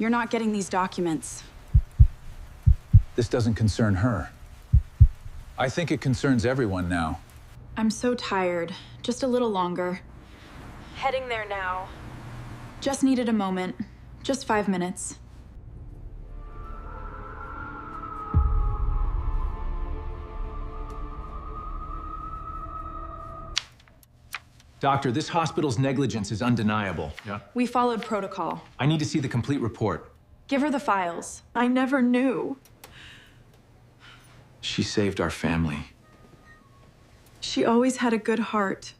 You're not getting these documents. This doesn't concern her. I think it concerns everyone now. I'm so tired. Just a little longer. Heading there now. Just needed a moment. Just 5 minutes. Doctor, this hospital's negligence is undeniable. Yeah? We followed protocol. I need to see the complete report. Give her the files. I never knew. She saved our family. She always had a good heart.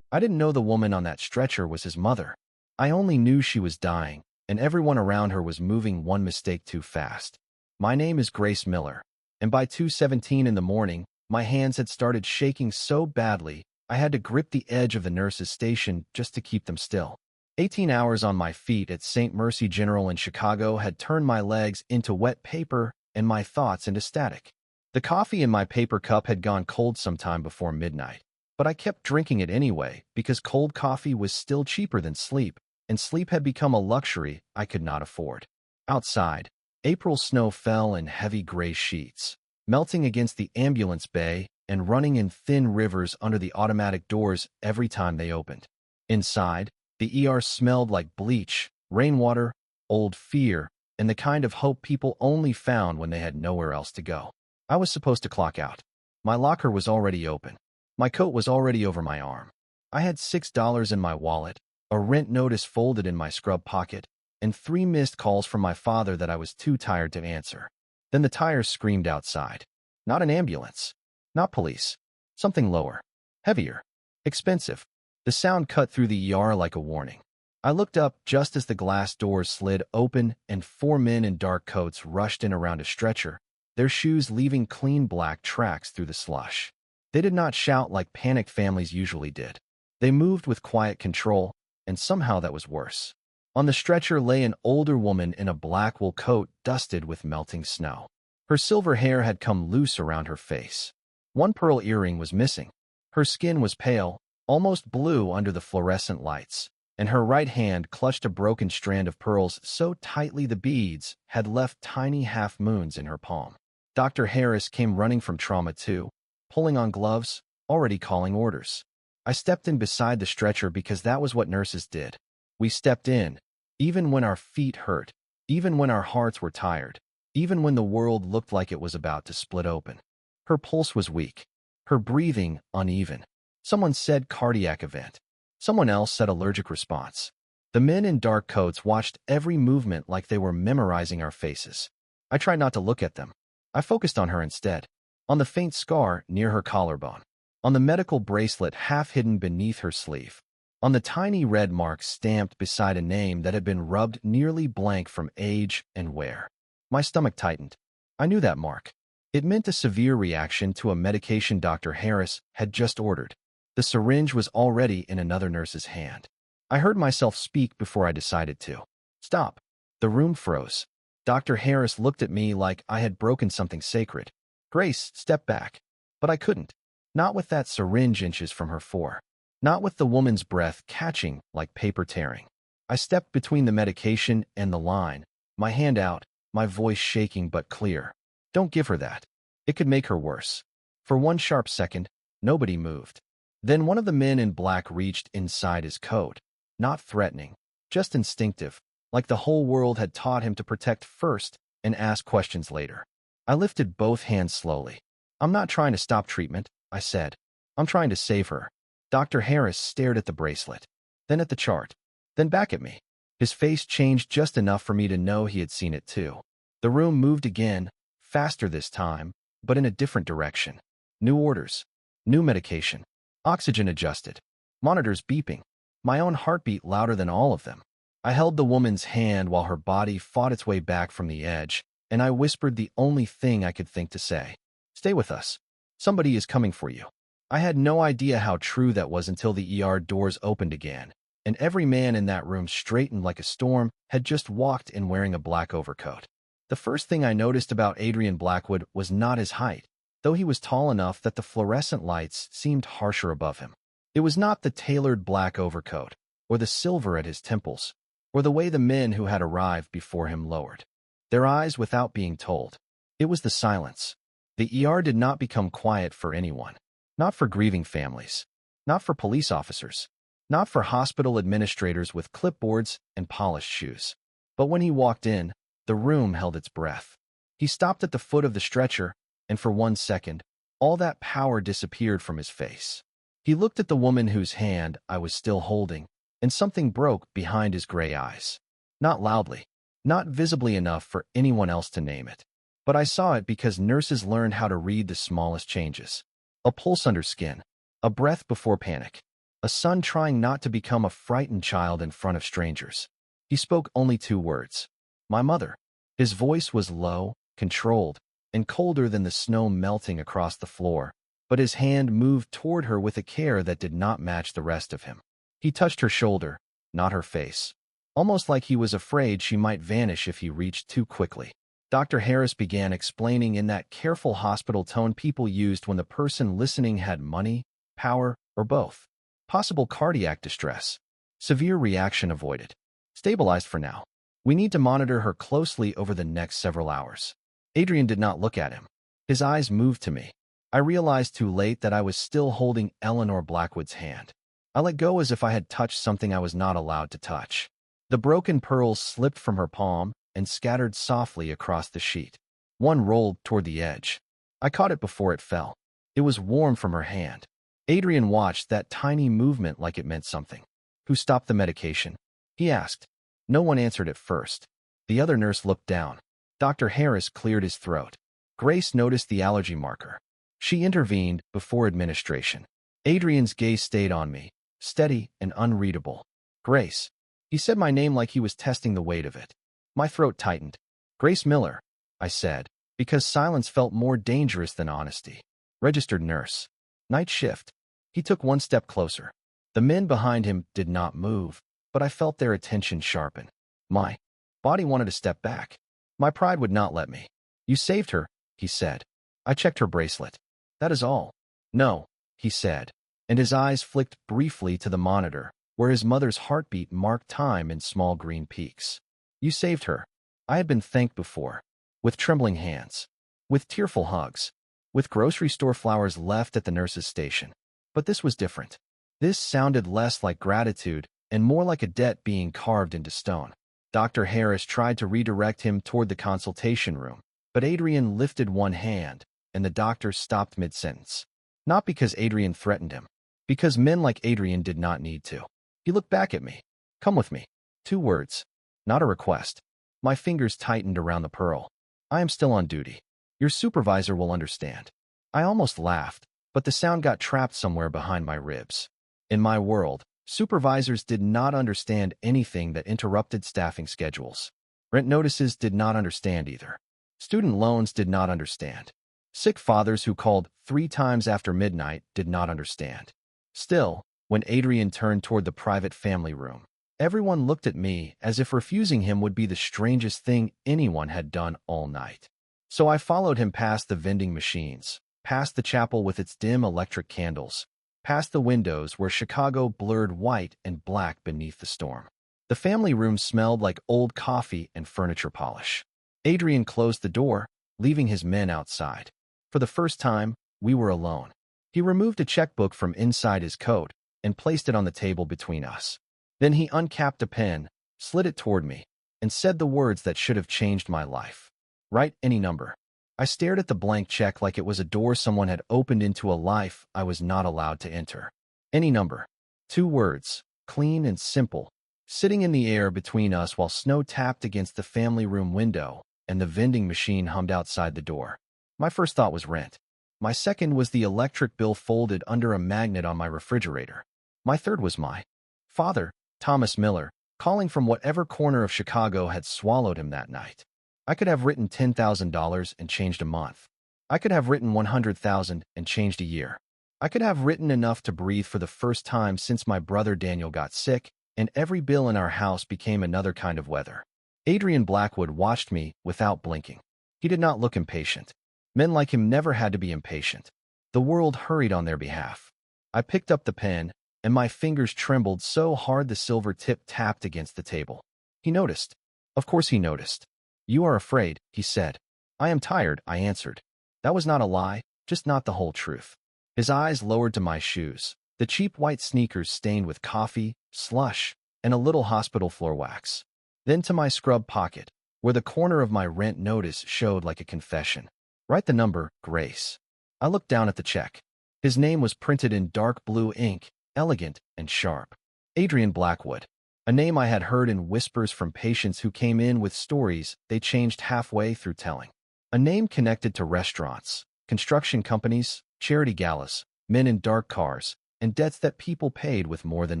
I didn't know the woman on that stretcher was his mother. I only knew she was dying, and everyone around her was moving one mistake too fast. My name is Grace Miller, and by 2:17 in the morning, my hands had started shaking so badly, I had to grip the edge of the nurse's station just to keep them still. 18 hours on my feet at St. Mercy General in Chicago had turned my legs into wet paper and my thoughts into static. The coffee in my paper cup had gone cold sometime before midnight, but I kept drinking it anyway because cold coffee was still cheaper than sleep, and sleep had become a luxury I could not afford. Outside, April snow fell in heavy gray sheets, melting against the ambulance bay and running in thin rivers under the automatic doors every time they opened. Inside, the ER smelled like bleach, rainwater, old fear, and the kind of hope people only found when they had nowhere else to go. I was supposed to clock out. My locker was already open. My coat was already over my arm. I had $6 in my wallet, a rent notice folded in my scrub pocket, and 3 missed calls from my father that I was too tired to answer. Then the tires screamed outside. Not an ambulance. Not police. Something lower. Heavier. Expensive. The sound cut through the ER like a warning. I looked up just as the glass doors slid open and 4 men in dark coats rushed in around a stretcher, their shoes leaving clean black tracks through the slush. They did not shout like panicked families usually did. They moved with quiet control, and somehow that was worse. On the stretcher lay an older woman in a black wool coat dusted with melting snow. Her silver hair had come loose around her face. One pearl earring was missing. Her skin was pale, almost blue under the fluorescent lights, and her right hand clutched a broken strand of pearls so tightly the beads had left tiny half-moons in her palm. Dr. Harris came running from Trauma 2, pulling on gloves, already calling orders. I stepped in beside the stretcher because that was what nurses did. We stepped in, even when our feet hurt, even when our hearts were tired, even when the world looked like it was about to split open. Her pulse was weak, her breathing uneven. Someone said cardiac event. Someone else said allergic response. The men in dark coats watched every movement like they were memorizing our faces. I tried not to look at them. I focused on her instead, on the faint scar near her collarbone, on the medical bracelet half hidden beneath her sleeve, on the tiny red mark stamped beside a name that had been rubbed nearly blank from age and wear. My stomach tightened. I knew that mark. It meant a severe reaction to a medication Dr. Harris had just ordered. The syringe was already in another nurse's hand. I heard myself speak before I decided to. Stop. The room froze. Dr. Harris looked at me like I had broken something sacred. Grace, step back. But I couldn't. Not with that syringe inches from her fore. Not with the woman's breath catching like paper tearing. I stepped between the medication and the line, my hand out, my voice shaking but clear. Don't give her that. It could make her worse. For one sharp second, nobody moved. Then one of the men in black reached inside his coat. Not threatening, just instinctive, like the whole world had taught him to protect first and ask questions later. I lifted both hands slowly. I'm not trying to stop treatment, I said. I'm trying to save her. Dr. Harris stared at the bracelet, then at the chart, then back at me. His face changed just enough for me to know he had seen it too. The room moved again, faster this time, but in a different direction. New orders, new medication, oxygen adjusted, monitors beeping, my own heartbeat louder than all of them. I held the woman's hand while her body fought its way back from the edge, and I whispered the only thing I could think to say. Stay with us. Somebody is coming for you. I had no idea how true that was until the ER doors opened again, and every man in that room straightened like a storm had just walked in wearing a black overcoat. The first thing I noticed about Adrian Blackwood was not his height. though he was tall enough that the fluorescent lights seemed harsher above him. It was not the tailored black overcoat, or the silver at his temples, or the way the men who had arrived before him lowered their eyes without being told. It was the silence. The ER did not become quiet for anyone. Not for grieving families. Not for police officers. Not for hospital administrators with clipboards and polished shoes. But when he walked in, the room held its breath. He stopped at the foot of the stretcher, and for 1 second, all that power disappeared from his face. He looked at the woman whose hand I was still holding, and something broke behind his gray eyes. Not loudly, not visibly enough for anyone else to name it. But I saw it because nurses learned how to read the smallest changes. A pulse under skin, a breath before panic, a son trying not to become a frightened child in front of strangers. He spoke only 2 words. My mother. His voice was low, controlled, and colder than the snow melting across the floor, but his hand moved toward her with a care that did not match the rest of him. He touched her shoulder, not her face, almost like he was afraid she might vanish if he reached too quickly. Dr. Harris began explaining in that careful hospital tone people used when the person listening had money, power, or both. Possible cardiac distress. Severe reaction avoided. Stabilized for now. We need to monitor her closely over the next several hours. Adrian did not look at him. His eyes moved to me. I realized too late that I was still holding Eleanor Blackwood's hand. I let go as if I had touched something I was not allowed to touch. The broken pearls slipped from her palm and scattered softly across the sheet. One rolled toward the edge. I caught it before it fell. It was warm from her hand. Adrian watched that tiny movement like it meant something. Who stopped the medication? He asked. No one answered at first. The other nurse looked down. Dr. Harris cleared his throat. Grace noticed the allergy marker. She intervened before administration. Adrian's gaze stayed on me, steady and unreadable. Grace. He said my name like he was testing the weight of it. My throat tightened. Grace Miller, I said, because silence felt more dangerous than honesty. Registered nurse. Night shift. He took 1 step closer. The men behind him did not move, but I felt their attention sharpen. My body wanted to step back. My pride would not let me. You saved her, he said. I checked her bracelet. That is all. No, he said, and his eyes flicked briefly to the monitor, where his mother's heartbeat marked time in small green peaks. You saved her. I had been thanked before, with trembling hands, with tearful hugs, with grocery store flowers left at the nurse's station. But this was different. This sounded less like gratitude and more like a debt being carved into stone. Dr. Harris tried to redirect him toward the consultation room, but Adrian lifted one hand, and the doctor stopped mid-sentence. Not because Adrian threatened him, because men like Adrian did not need to. He looked back at me. Come with me. 2 words. Not a request. My fingers tightened around the pearl. I am still on duty. Your supervisor will understand. I almost laughed, but the sound got trapped somewhere behind my ribs. In my world, supervisors did not understand anything that interrupted staffing schedules. Rent notices did not understand either. Student loans did not understand. Sick fathers who called 3 times after midnight did not understand. Still, when Adrian turned toward the private family room, everyone looked at me as if refusing him would be the strangest thing anyone had done all night. So I followed him past the vending machines, past the chapel with its dim electric candles, past the windows where Chicago blurred white and black beneath the storm. The family room smelled like old coffee and furniture polish. Adrian closed the door, leaving his men outside. For the first time, we were alone. He removed a checkbook from inside his coat and placed it on the table between us. Then he uncapped a pen, slid it toward me, and said the words that should have changed my life. Write any number. I stared at the blank check like it was a door someone had opened into a life I was not allowed to enter. Any number. 2 words, clean and simple, sitting in the air between us while snow tapped against the family room window and the vending machine hummed outside the door. My first thought was rent. My second was the electric bill folded under a magnet on my refrigerator. My third was my father, Thomas Miller, calling from whatever corner of Chicago had swallowed him that night. I could have written $10,000 and changed a month. I could have written $100,000 and changed a year. I could have written enough to breathe for the first time since my brother Daniel got sick, and every bill in our house became another kind of weather. Adrian Blackwood watched me without blinking. He did not look impatient. Men like him never had to be impatient. The world hurried on their behalf. I picked up the pen, and my fingers trembled so hard the silver tip tapped against the table. He noticed. Of course he noticed. "You are afraid," he said. "I am tired," I answered. That was not a lie, just not the whole truth. His eyes lowered to my shoes, the cheap white sneakers stained with coffee, slush, and a little hospital floor wax. Then to my scrub pocket, where the corner of my rent notice showed like a confession. "Write the number, Grace." I looked down at the check. His name was printed in dark blue ink, elegant and sharp. Adrian Blackwood. A name I had heard in whispers from patients who came in with stories they changed halfway through telling. A name connected to restaurants, construction companies, charity galas, men in dark cars, and debts that people paid with more than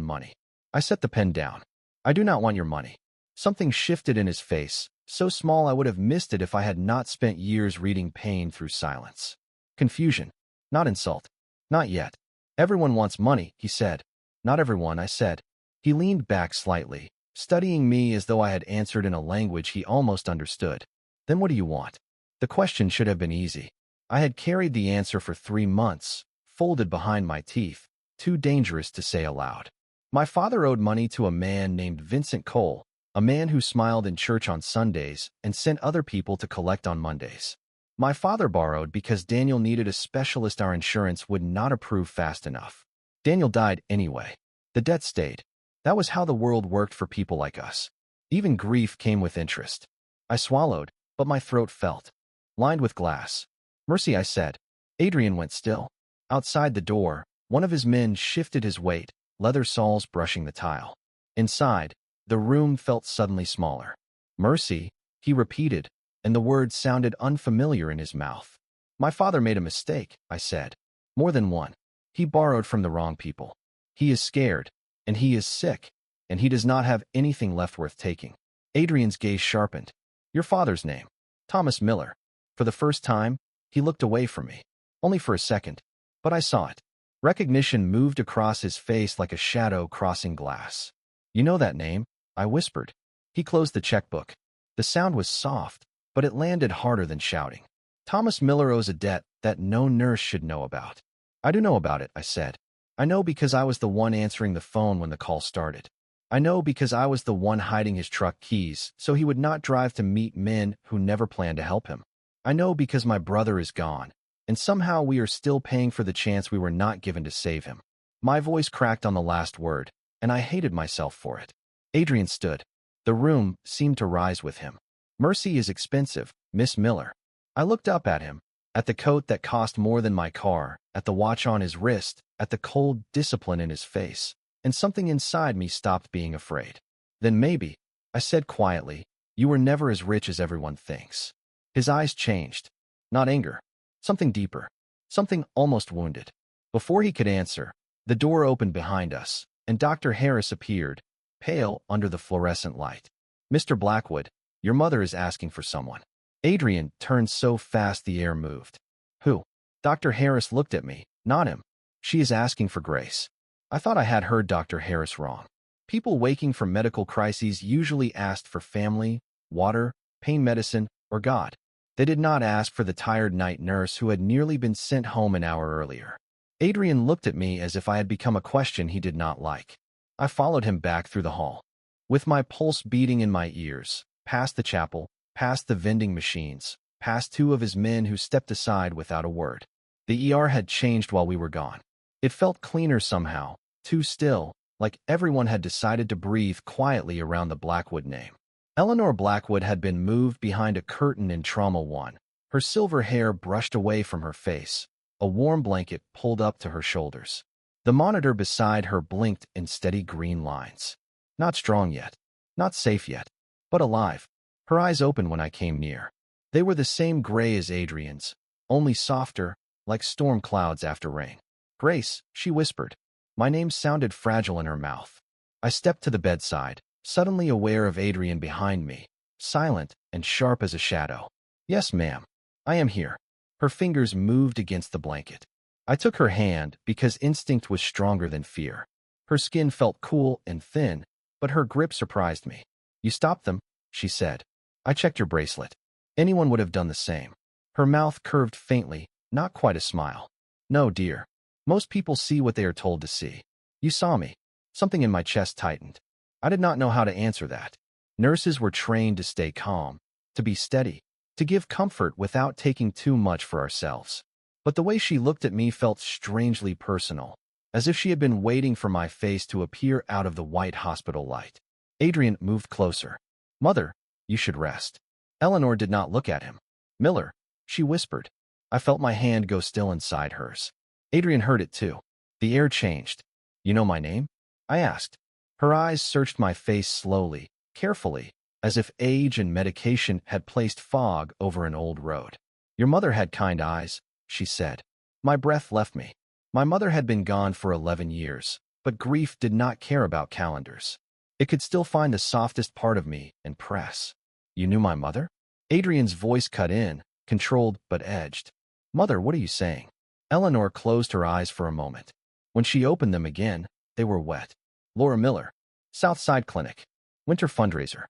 money. I set the pen down. "I do not want your money." Something shifted in his face, so small I would have missed it if I had not spent years reading pain through silence. Confusion, not insult. "Not yet. Everyone wants money," he said. "Not everyone," I said. He leaned back slightly, studying me as though I had answered in a language he almost understood. "Then what do you want?" The question should have been easy. I had carried the answer for 3 months, folded behind my teeth, too dangerous to say aloud. My father owed money to a man named Vincent Cole, a man who smiled in church on Sundays and sent other people to collect on Mondays. My father borrowed because Daniel needed a specialist our insurance would not approve fast enough. Daniel died anyway. The debt stayed. That was how the world worked for people like us. Even grief came with interest. I swallowed, but my throat felt. Lined with glass. "Mercy," I said. Adrian went still. Outside the door, one of his men shifted his weight, leather soles brushing the tile. Inside, the room felt suddenly smaller. "Mercy," he repeated, and the word sounded unfamiliar in his mouth. "My father made a mistake," I said. "More than one. He borrowed from the wrong people. He is scared, and he is sick, and he does not have anything left worth taking." Adrian's gaze sharpened. "Your father's name?" "Thomas Miller." For the first time, he looked away from me. Only for a second, but I saw it. Recognition moved across his face like a shadow crossing glass. "You know that name?" I whispered. He closed the checkbook. The sound was soft, but it landed harder than shouting. "Thomas Miller owes a debt that no nurse should know about." "I do know about it," I said. "I know because I was the one answering the phone when the call started. I know because I was the one hiding his truck keys so he would not drive to meet men who never planned to help him. I know because my brother is gone, and somehow we are still paying for the chance we were not given to save him." My voice cracked on the last word, and I hated myself for it. Adrian stood. The room seemed to rise with him. "Mercy is expensive, Miss Miller." I looked up at him, at the coat that cost more than my car, at the watch on his wrist, at the cold discipline in his face, and something inside me stopped being afraid. "Then maybe," I said quietly, "you were never as rich as everyone thinks." His eyes changed. Not anger. Something deeper. Something almost wounded. Before he could answer, the door opened behind us, and Dr. Harris appeared, pale under the fluorescent light. "Mr. Blackwood, your mother is asking for someone." Adrian turned so fast the air moved. "Who?" Dr. Harris looked at me. "Not him. She is asking for Grace." I thought I had heard Dr. Harris wrong. People waking from medical crises usually asked for family, water, pain medicine, or God. They did not ask for the tired night nurse who had nearly been sent home an hour earlier. Adrian looked at me as if I had become a question he did not like. I followed him back through the hall. With my pulse beating in my ears, past the chapel, past the vending machines, past 2 of his men who stepped aside without a word. The ER had changed while we were gone. It felt cleaner somehow, too still, like everyone had decided to breathe quietly around the Blackwood name. Eleanor Blackwood had been moved behind a curtain in Trauma 1, her silver hair brushed away from her face, a warm blanket pulled up to her shoulders. The monitor beside her blinked in steady green lines. Not strong yet, not safe yet, but alive. Her eyes opened when I came near. They were the same gray as Adrian's, only softer, like storm clouds after rain. "Grace," she whispered. My name sounded fragile in her mouth. I stepped to the bedside, suddenly aware of Adrian behind me, silent and sharp as a shadow. "Yes, ma'am. I am here." Her fingers moved against the blanket. I took her hand because instinct was stronger than fear. Her skin felt cool and thin, but her grip surprised me. "You stopped them," she said. "I checked your bracelet. Anyone would have done the same." Her mouth curved faintly, not quite a smile. No, dear. Most people see what they are told to see. You saw me. Something in my chest tightened. I did not know how to answer that. Nurses were trained to stay calm, to be steady, to give comfort without taking too much for ourselves. But the way she looked at me felt strangely personal, as if she had been waiting for my face to appear out of the white hospital light. Adrian moved closer. Mother, you should rest. Eleanor did not look at him. Miller, she whispered. I felt my hand go still inside hers. Adrian heard it too. The air changed. You know my name? I asked. Her eyes searched my face slowly, carefully, as if age and medication had placed fog over an old road. Your mother had kind eyes, she said. My breath left me. My mother had been gone for 11 years, but grief did not care about calendars. It could still find the softest part of me and press. You knew my mother? Adrian's voice cut in, controlled but edged. Mother, what are you saying? Eleanor closed her eyes for a moment. When she opened them again, they were wet. Laura Miller, Southside Clinic, winter fundraiser.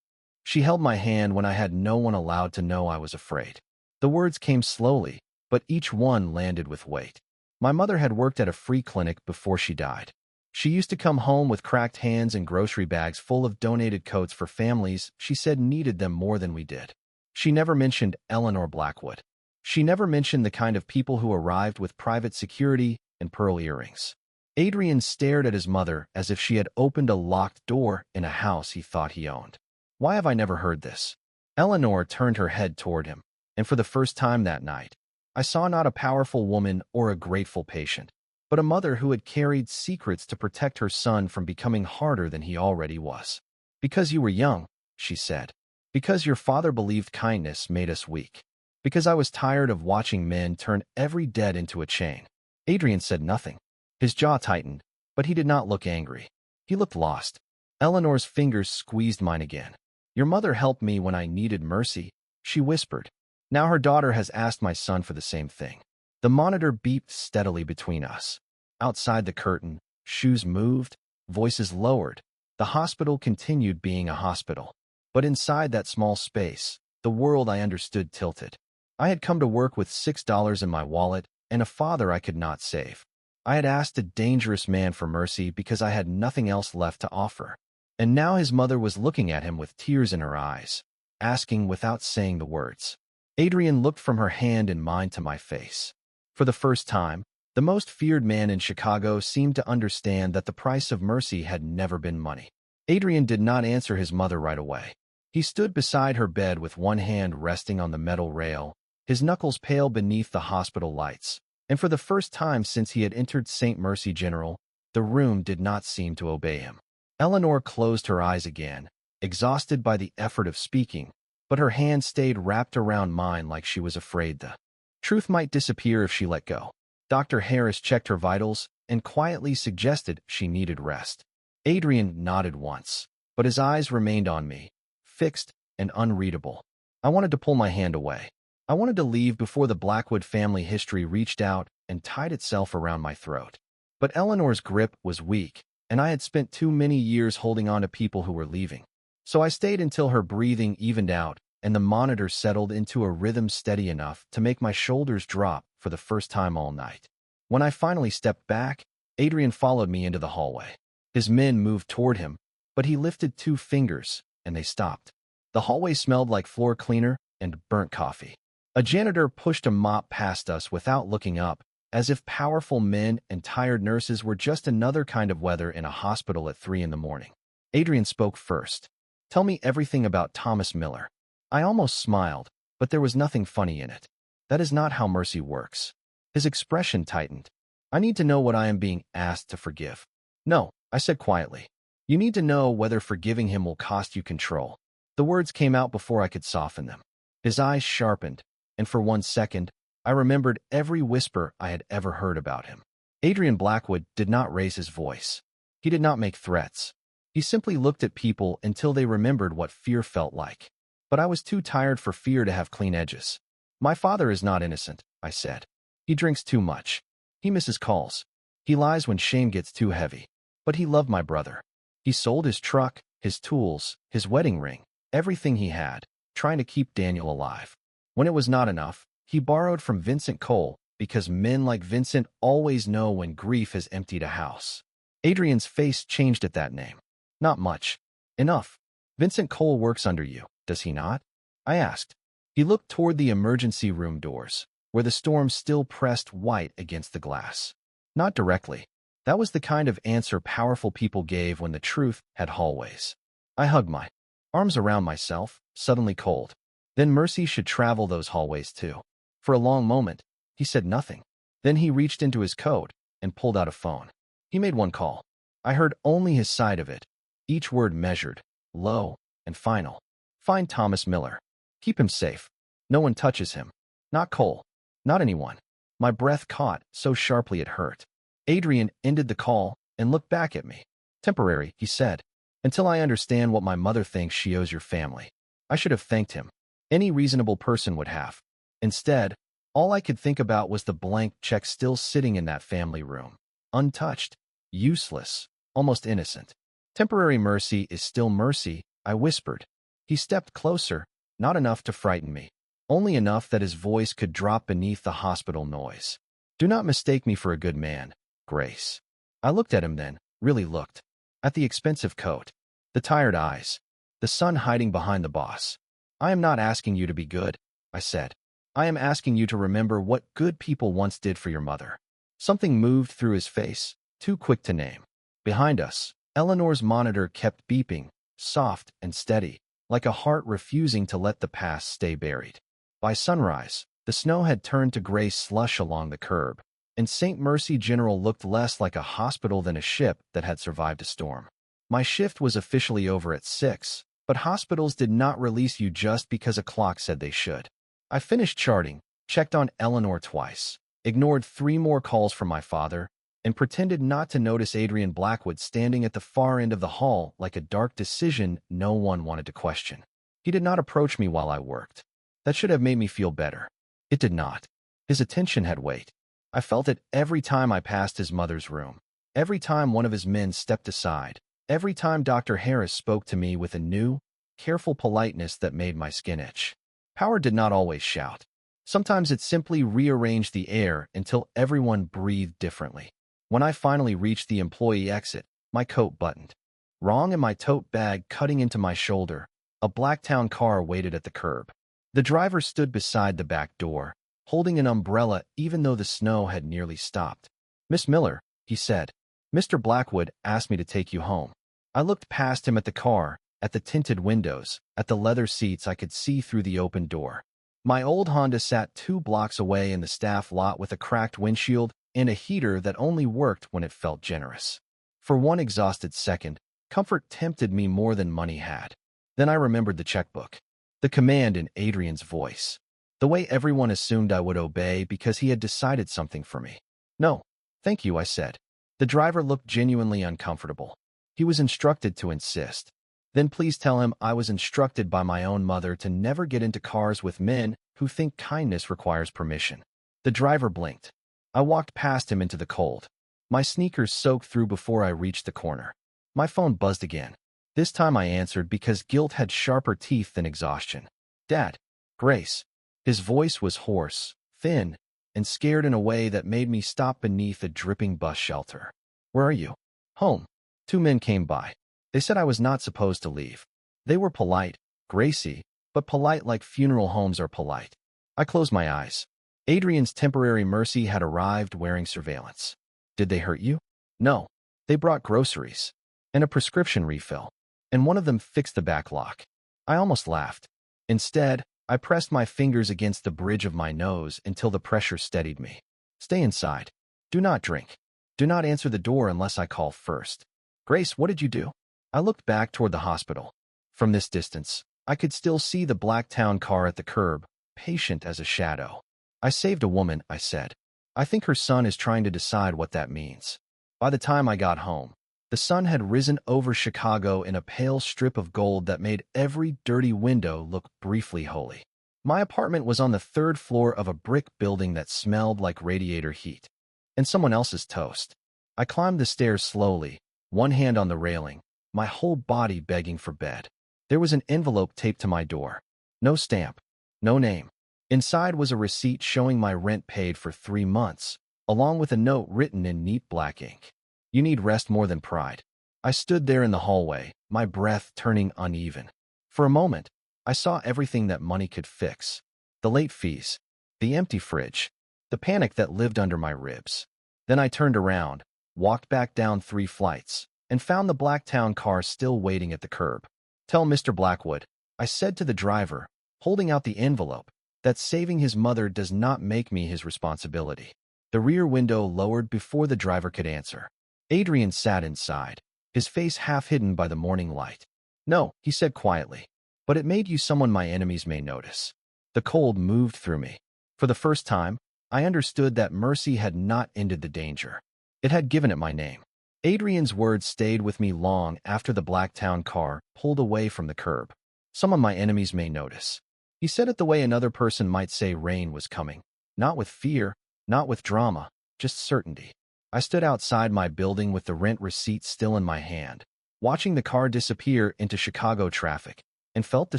She held my hand when I had no one allowed to know I was afraid. The words came slowly, but each one landed with weight. My mother had worked at a free clinic before she died. She used to come home with cracked hands and grocery bags full of donated coats for families she said needed them more than we did. She never mentioned Eleanor Blackwood. She never mentioned the kind of people who arrived with private security and pearl earrings. Adrian stared at his mother as if she had opened a locked door in a house he thought he owned. Why have I never heard this? Eleanor turned her head toward him, and for the first time that night, I saw not a powerful woman or a grateful patient, but a mother who had carried secrets to protect her son from becoming harder than he already was. Because you were young, she said. Because your father believed kindness made us weak. Because I was tired of watching men turn every debt into a chain. Adrian said nothing. His jaw tightened, but he did not look angry. He looked lost. Eleanor's fingers squeezed mine again. Your mother helped me when I needed mercy, she whispered. Now her daughter has asked my son for the same thing. The monitor beeped steadily between us. Outside the curtain, shoes moved, voices lowered. The hospital continued being a hospital. But inside that small space, the world I understood tilted. I had come to work with $6 in my wallet and a father I could not save. I had asked a dangerous man for mercy because I had nothing else left to offer. And now his mother was looking at him with tears in her eyes, asking without saying the words. Adrian looked from her hand in mine to my face. For the first time, the most feared man in Chicago seemed to understand that the price of mercy had never been money. Adrian did not answer his mother right away. He stood beside her bed with one hand resting on the metal rail, his knuckles pale beneath the hospital lights. And for the first time since he had entered St. Mercy General, the room did not seem to obey him. Eleanor closed her eyes again, exhausted by the effort of speaking, but her hand stayed wrapped around mine like she was afraid the truth might disappear if she let go. Dr. Harris checked her vitals and quietly suggested she needed rest. Adrian nodded once, but his eyes remained on me, fixed and unreadable. I wanted to pull my hand away. I wanted to leave before the Blackwood family history reached out and tied itself around my throat. But Eleanor's grip was weak, and I had spent too many years holding on to people who were leaving. So I stayed until her breathing evened out and the monitor settled into a rhythm steady enough to make my shoulders drop for the first time all night. When I finally stepped back, Adrian followed me into the hallway. His men moved toward him, but he lifted 2 fingers, and they stopped. The hallway smelled like floor cleaner and burnt coffee. A janitor pushed a mop past us without looking up, as if powerful men and tired nurses were just another kind of weather in a hospital at 3 in the morning. Adrian spoke first. Tell me everything about Thomas Miller. I almost smiled, but there was nothing funny in it. That is not how mercy works. His expression tightened. I need to know what I am being asked to forgive. No, I said quietly. You need to know whether forgiving him will cost you control. The words came out before I could soften them. His eyes sharpened, and for 1 second, I remembered every whisper I had ever heard about him. Adrian Blackwood did not raise his voice. He did not make threats. He simply looked at people until they remembered what fear felt like. But I was too tired for fear to have clean edges. My father is not innocent, I said. He drinks too much. He misses calls. He lies when shame gets too heavy. But he loved my brother. He sold his truck, his tools, his wedding ring, everything he had, trying to keep Daniel alive. When it was not enough, He borrowed from Vincent Cole because men like Vincent always know when grief has emptied a house. Adrian's face changed at that name. Not much. Enough. Vincent Cole works under you, does he not? I asked. He looked toward the emergency room doors, where the storm still pressed white against the glass. Not directly. That was the kind of answer powerful people gave when the truth had hallways. I hugged my arms around myself, suddenly cold. Then Mercy should travel those hallways too. For a long moment, he said nothing. Then he reached into his coat and pulled out a phone. He made one call. I heard only his side of it, each word measured, low, and final. Find Thomas Miller. Keep him safe. No one touches him. Not Cole. Not anyone. My breath caught so sharply it hurt. Adrian ended the call and looked back at me. Temporary, he said. Until I understand what my mother thinks she owes your family. I should have thanked him. Any reasonable person would have. Instead, all I could think about was the blank check still sitting in that family room. Untouched. Useless. Almost innocent. Temporary mercy is still mercy, I whispered. He stepped closer, not enough to frighten me. Only enough that his voice could drop beneath the hospital noise. Do not mistake me for a good man, Grace. I looked at him then, really looked. At the expensive coat. The tired eyes. The sun hiding behind the boss. I am not asking you to be good, I said. I am asking you to remember what good people once did for your mother. Something moved through his face, too quick to name. Behind us, Eleanor's monitor kept beeping, soft and steady, like a heart refusing to let the past stay buried. By sunrise, the snow had turned to gray slush along the curb, and St. Mercy General looked less like a hospital than a ship that had survived a storm. My shift was officially over at 6, but hospitals did not release you just because a clock said they should. I finished charting, checked on Eleanor twice, ignored 3 more calls from my father, and pretended not to notice Adrian Blackwood standing at the far end of the hall like a dark decision no one wanted to question. He did not approach me while I worked. That should have made me feel better. It did not. His attention had weight. I felt it every time I passed his mother's room, every time one of his men stepped aside, every time Dr. Harris spoke to me with a new, careful politeness that made my skin itch. Power did not always shout. Sometimes it simply rearranged the air until everyone breathed differently. When I finally reached the employee exit, my coat buttoned. Wrong and my tote bag cutting into my shoulder, a Blacktown car waited at the curb. The driver stood beside the back door, holding an umbrella even though the snow had nearly stopped. Miss Miller, he said, Mr. Blackwood asked me to take you home. I looked past him at the car, at the tinted windows, at the leather seats I could see through the open door. My old Honda sat 2 blocks away in the staff lot with a cracked windshield and a heater that only worked when it felt generous. For one exhausted second, comfort tempted me more than money had. Then I remembered the checkbook. The command in Adrian's voice. The way everyone assumed I would obey because he had decided something for me. No, thank you, I said. The driver looked genuinely uncomfortable. He was instructed to insist. Then please tell him I was instructed by my own mother to never get into cars with men who think kindness requires permission. The driver blinked. I walked past him into the cold. My sneakers soaked through before I reached the corner. My phone buzzed again. This time I answered because guilt had sharper teeth than exhaustion. Dad. Grace. His voice was hoarse, thin, and scared in a way that made me stop beneath a dripping bus shelter. Where are you? Home. 2 men came by. They said I was not supposed to leave. They were polite, Gracie, but polite like funeral homes are polite. I closed my eyes. Adrian's temporary mercy had arrived wearing surveillance. Did they hurt you? No. They brought groceries. And a prescription refill. And one of them fixed the back lock. I almost laughed. Instead, I pressed my fingers against the bridge of my nose until the pressure steadied me. Stay inside. Do not drink. Do not answer the door unless I call first. Grace, what did you do? I looked back toward the hospital. From this distance, I could still see the Blacktown car at the curb, patient as a shadow. I saved a woman, I said. I think her son is trying to decide what that means. By the time I got home, the sun had risen over Chicago in a pale strip of gold that made every dirty window look briefly holy. My apartment was on the 3rd floor of a brick building that smelled like radiator heat. And someone else's toast. I climbed the stairs slowly, one hand on the railing, my whole body begging for bed. There was an envelope taped to my door. No stamp. No name. Inside was a receipt showing my rent paid for 3 months, along with a note written in neat black ink. You need rest more than pride. I stood there in the hallway, my breath turning uneven. For a moment, I saw everything that money could fix. The late fees, the empty fridge, the panic that lived under my ribs. Then I turned around, walked back down 3 flights, and found the Blacktown car still waiting at the curb. Tell Mr. Blackwood, I said to the driver, holding out the envelope, that saving his mother does not make me his responsibility. The rear window lowered before the driver could answer. Adrian sat inside, his face half hidden by the morning light. No, he said quietly, but it made you someone my enemies may notice. The cold moved through me. For the first time, I understood that mercy had not ended the danger. It had given it my name. Adrian's words stayed with me long after the Blacktown car pulled away from the curb. Some of my enemies may notice. He said it the way another person might say rain was coming. Not with fear, not with drama, just certainty. I stood outside my building with the rent receipt still in my hand, watching the car disappear into Chicago traffic, and felt the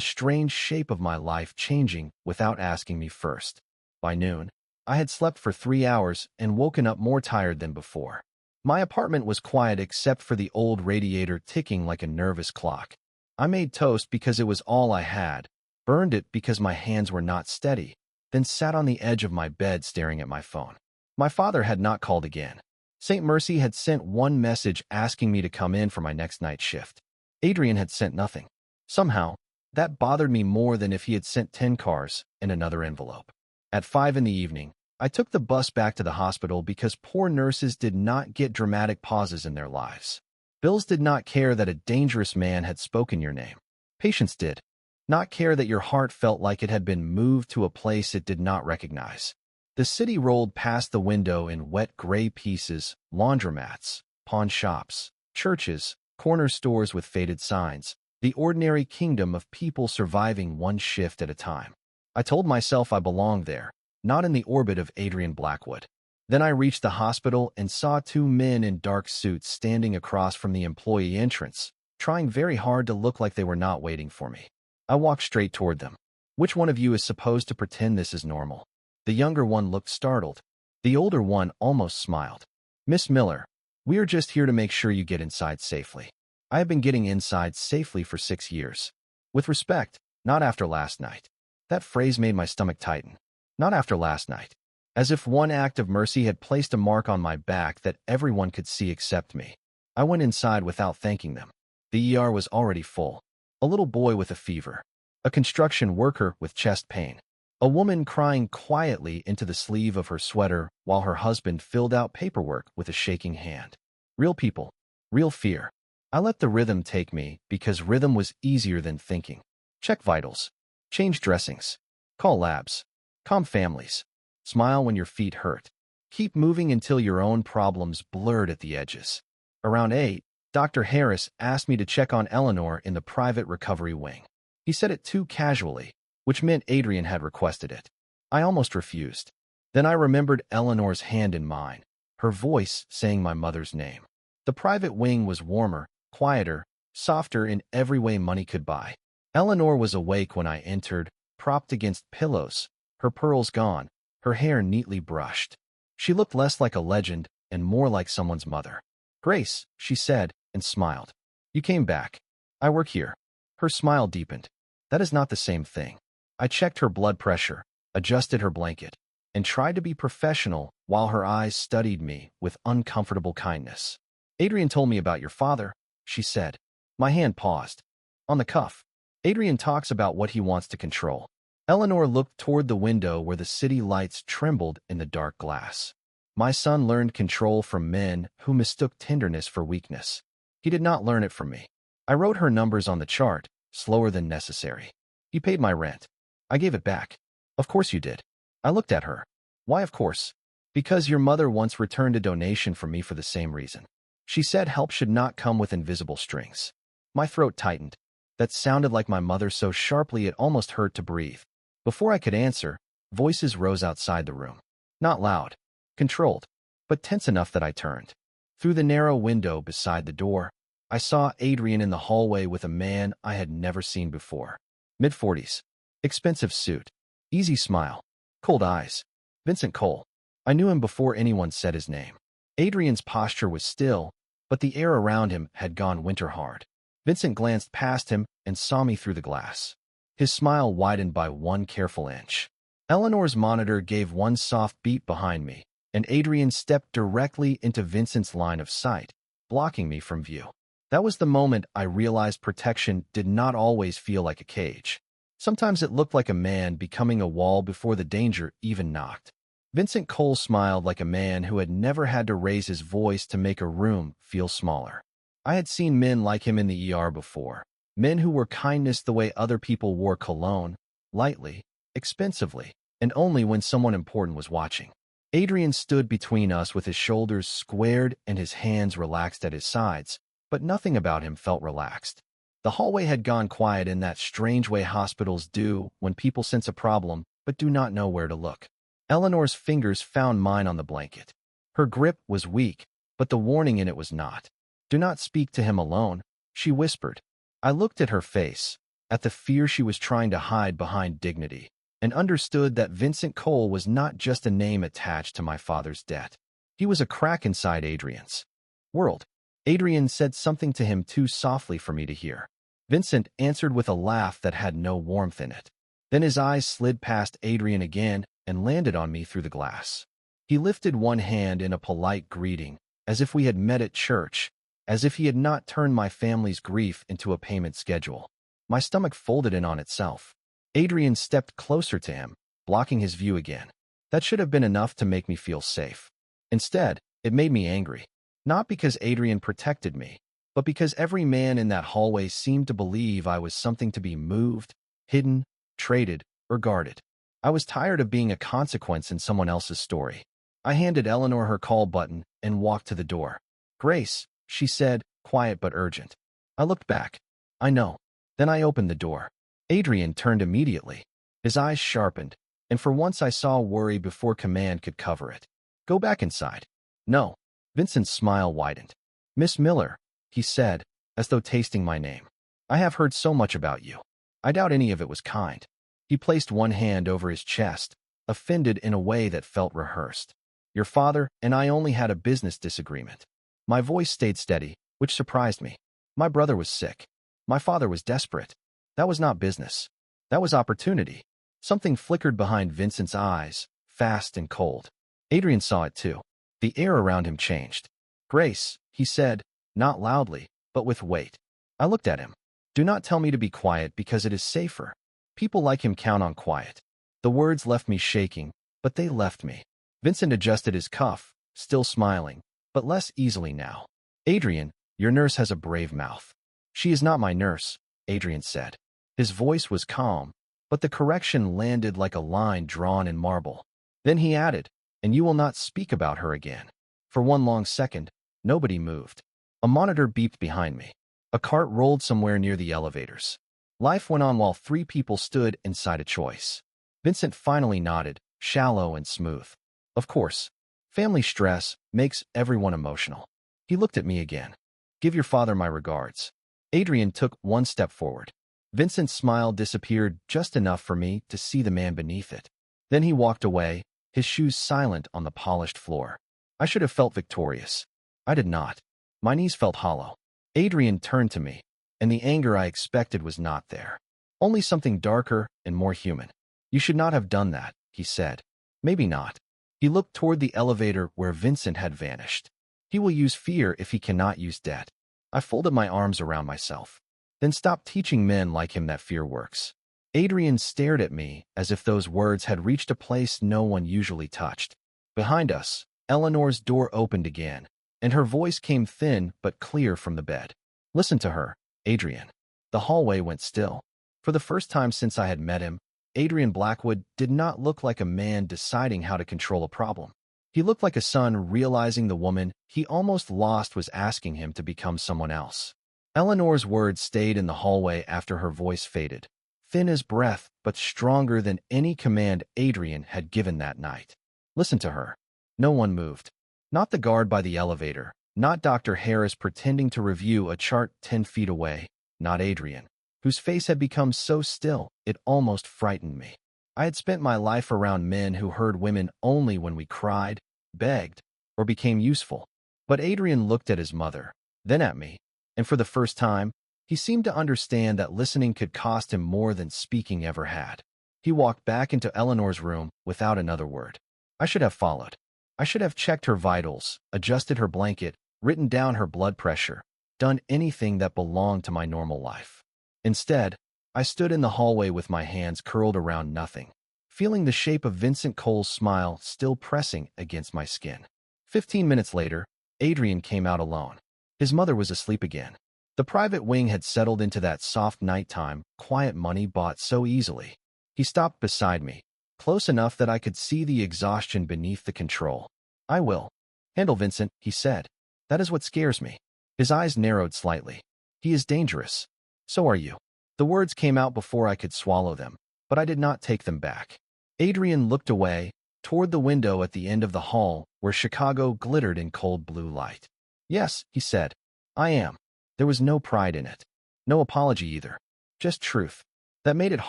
strange shape of my life changing without asking me first. By noon, I had slept for 3 hours and woken up more tired than before. My apartment was quiet except for the old radiator ticking like a nervous clock. I made toast because it was all I had, burned it because my hands were not steady, then sat on the edge of my bed staring at my phone. My father had not called again. St. Mercy had sent one message asking me to come in for my next night shift. Adrian had sent nothing. Somehow, that bothered me more than if he had sent 10 cars and another envelope. At 5 in the evening, I took the bus back to the hospital because poor nurses did not get dramatic pauses in their lives. Bills did not care that a dangerous man had spoken your name. Patients did not care that your heart felt like it had been moved to a place it did not recognize. The city rolled past the window in wet gray pieces, laundromats, pawn shops, churches, corner stores with faded signs, the ordinary kingdom of people surviving one shift at a time. I told myself I belonged there, not in the orbit of Adrian Blackwood. Then I reached the hospital and saw 2 men in dark suits standing across from the employee entrance, trying very hard to look like they were not waiting for me. I walked straight toward them. Which one of you is supposed to pretend this is normal? The younger one looked startled. The older one almost smiled. Miss Miller, we are just here to make sure you get inside safely. I have been getting inside safely for 6 years. With respect, not after last night. That phrase made my stomach tighten. Not after last night. As if one act of mercy had placed a mark on my back that everyone could see except me. I went inside without thanking them. The ER was already full. A little boy with a fever. A construction worker with chest pain. A woman crying quietly into the sleeve of her sweater while her husband filled out paperwork with a shaking hand. Real people. Real fear. I let the rhythm take me because rhythm was easier than thinking. Check vitals. Change dressings. Call labs. Calm families. Smile when your feet hurt. Keep moving until your own problems blurred at the edges. Around 8, Dr. Harris asked me to check on Eleanor in the private recovery wing. He said it too casually, which meant Adrian had requested it. I almost refused. Then I remembered Eleanor's hand in mine, her voice saying my mother's name. The private wing was warmer, quieter, softer in every way money could buy. Eleanor was awake when I entered, propped against pillows, her pearls gone, her hair neatly brushed. She looked less like a legend and more like someone's mother. Grace, she said, and smiled. You came back. I work here. Her smile deepened. That is not the same thing. I checked her blood pressure, adjusted her blanket, and tried to be professional while her eyes studied me with uncomfortable kindness. Adrian told me about your father, she said. My hand paused. On the cuff. Adrian talks about what he wants to control. Eleanor looked toward the window where the city lights trembled in the dark glass. My son learned control from men who mistook tenderness for weakness. He did not learn it from me. I wrote her numbers on the chart, slower than necessary. He paid my rent. I gave it back. Of course you did. I looked at her. Why of course? Because your mother once returned a donation from me for the same reason. She said help should not come with invisible strings. My throat tightened. That sounded like my mother so sharply it almost hurt to breathe. Before I could answer, voices rose outside the room. Not loud, controlled, but tense enough that I turned. Through the narrow window beside the door, I saw Adrian in the hallway with a man I had never seen before. Mid-40s. Expensive suit. Easy smile. Cold eyes. Vincent Cole. I knew him before anyone said his name. Adrian's posture was still, but the air around him had gone winter hard. Vincent glanced past him and saw me through the glass. His smile widened by one careful inch. Eleanor's monitor gave one soft beat behind me, and Adrian stepped directly into Vincent's line of sight, blocking me from view. That was the moment I realized protection did not always feel like a cage. Sometimes it looked like a man becoming a wall before the danger even knocked. Vincent Cole smiled like a man who had never had to raise his voice to make a room feel smaller. I had seen men like him in the ER before, men who wore kindness the way other people wore cologne, lightly, expensively, and only when someone important was watching. Adrian stood between us with his shoulders squared and his hands relaxed at his sides, but nothing about him felt relaxed. The hallway had gone quiet in that strange way hospitals do when people sense a problem but do not know where to look. Eleanor's fingers found mine on the blanket. Her grip was weak, but the warning in it was not. Do not speak to him alone, she whispered. I looked at her face, at the fear she was trying to hide behind dignity, and understood that Vincent Cole was not just a name attached to my father's debt. He was a crack inside Adrian's world. Adrian said something to him too softly for me to hear. Vincent answered with a laugh that had no warmth in it. Then his eyes slid past Adrian again and landed on me through the glass. He lifted one hand in a polite greeting, as if we had met at church, as if he had not turned my family's grief into a payment schedule. My stomach folded in on itself. Adrian stepped closer to him, blocking his view again. That should have been enough to make me feel safe. Instead, it made me angry. Not because Adrian protected me, but because every man in that hallway seemed to believe I was something to be moved, hidden, traded, or guarded. I was tired of being a consequence in someone else's story. I handed Eleanor her call button and walked to the door. Grace, she said, quiet but urgent. I looked back. I know. Then I opened the door. Adrian turned immediately. His eyes sharpened, and for once I saw worry before command could cover it. Go back inside. No. Vincent's smile widened. Miss Miller, he said, as though tasting my name. I have heard so much about you. I doubt any of it was kind. He placed one hand over his chest, offended in a way that felt rehearsed. Your father and I only had a business disagreement. My voice stayed steady, which surprised me. My brother was sick. My father was desperate. That was not business. That was opportunity. Something flickered behind Vincent's eyes, fast and cold. Adrian saw it too. The air around him changed. Grace, he said, not loudly, but with weight. I looked at him. Do not tell me to be quiet because it is safer. People like him count on quiet. The words left me shaking, but they left me. Vincent adjusted his cuff, still smiling, but less easily now. Adrian, your nurse has a brave mouth. She is not my nurse, Adrian said. His voice was calm, but the correction landed like a line drawn in marble. Then he added, and you will not speak about her again. For one long second, nobody moved. A monitor beeped behind me. A cart rolled somewhere near the elevators. Life went on while three people stood inside a choice. Vincent finally nodded, shallow and smooth. Of course. Family stress makes everyone emotional. He looked at me again. Give your father my regards. Adrian took one step forward. Vincent's smile disappeared just enough for me to see the man beneath it. Then he walked away, his shoes silent on the polished floor. I should have felt victorious. I did not. My knees felt hollow. Adrian turned to me, and the anger I expected was not there. Only something darker and more human. You should not have done that, he said. Maybe not. He looked toward the elevator where Vincent had vanished. He will use fear if he cannot use debt. I folded my arms around myself. Then stop teaching men like him that fear works. Adrian stared at me as if those words had reached a place no one usually touched. Behind us, Eleanor's door opened again, and her voice came thin but clear from the bed. Listen to her, Adrian. The hallway went still. For the first time since I had met him, Adrian Blackwood did not look like a man deciding how to control a problem. He looked like a son realizing the woman he almost lost was asking him to become someone else. Eleanor's words stayed in the hallway after her voice faded, thin as breath but stronger than any command Adrian had given that night. Listen to her. No one moved. Not the guard by the elevator, not Dr. Harris pretending to review a chart 10 feet away, not Adrian, whose face had become so still it almost frightened me. I had spent my life around men who heard women only when we cried, begged, or became useful. But Adrian looked at his mother, then at me, and for the first time, he seemed to understand that listening could cost him more than speaking ever had. He walked back into Eleanor's room without another word. I should have followed. I should have checked her vitals, adjusted her blanket, written down her blood pressure, done anything that belonged to my normal life. Instead, I stood in the hallway with my hands curled around nothing, feeling the shape of Vincent Cole's smile still pressing against my skin. 15 minutes later, Adrian came out alone. His mother was asleep again. The private wing had settled into that soft nighttime, quiet money bought so easily. He stopped beside me, close enough that I could see the exhaustion beneath the control. "I will handle Vincent," he said. "That is what scares me." His eyes narrowed slightly. "He is dangerous. So are you." The words came out before I could swallow them, but I did not take them back. Adrian looked away, toward the window at the end of the hall where Chicago glittered in cold blue light. "Yes," he said, "I am." There was no pride in it. No apology either. Just truth. That made it